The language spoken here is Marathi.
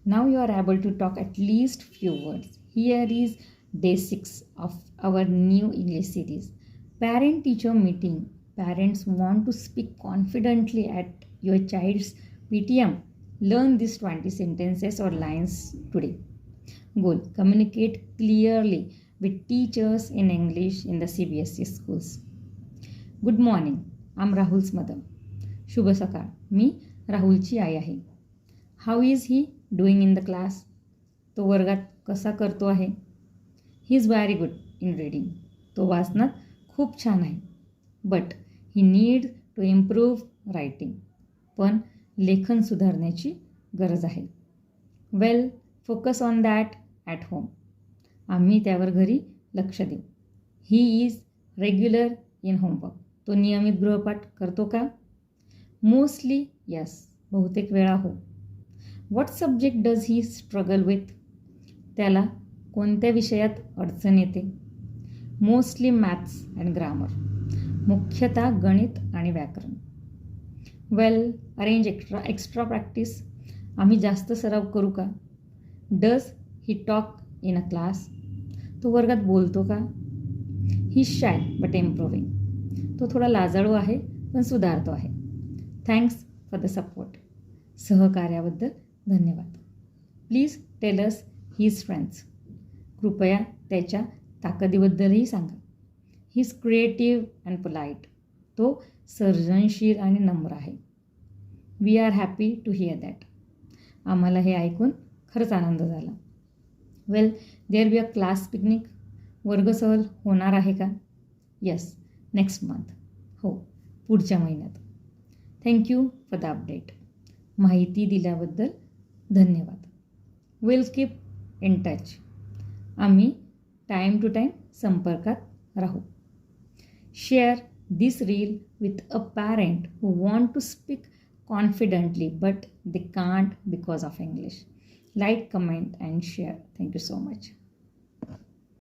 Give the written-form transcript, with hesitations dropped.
Now you are able to talk at least few words. Here is day 6 of our new English series. Parent teacher meeting. Parents want to speak confidently at your child's PTM. Learn these 20 sentences or lines today. Goal: communicate clearly with teachers in English in the CBSE schools. Good morning, I'm Rahul's mother. शुभ सकाळ, मी राहुलची आई आहे. How is he doing in the class? तो वर्गात कसा करतो आहे? He is very good in reading. तो वाचनात खूप छान आहे. But he need to improve writing. पण लेखन सुधारण्याची गरज आहे. Well, focus on that at home. आम्ही त्यावर घरी लक्ष देऊ. He is regular in homework. तो नियमित गृहपाठ करतो का? मोस्टली यस, बहुतेक वेळा हो. What subject does he struggle with? त्याला कोणत्या विषयात अडचण येते? Mostly maths and grammar. मुख्यतः गणित आणि व्याकरण. Well, arrange extra practice. आम्ही जास्त सराव करू का? Does he talk in a class? तो वर्गात बोलतो का? He shy but improving. तो थोडा लाजाळू आहे पण सुधारतो आहे. Thanks for the support. सहकार्याबद्दल धन्यवाद. Please tell us his strengths. कृपया त्याच्या ताकदीबद्दलही सांगा. He is creative and polite. तो सर्जनशील आणि नम्र आहे. We are happy to hear that. आम्हाला हे ऐकून खरंच आनंद झाला. Well, there be a class picnic. वर्ग सहल होणार आहे का? Yes, next month. हो, पुढच्या महिन्यात. Thank you for the update. माहिती दिल्याबद्दल धन्यवाद. Will keep in touch. आम्ही टाईम टू टाईम संपर्कात राहू. Share this reel with a parent who want to speak confidently but they can't because of English. Like, comment and share. Thank you so much.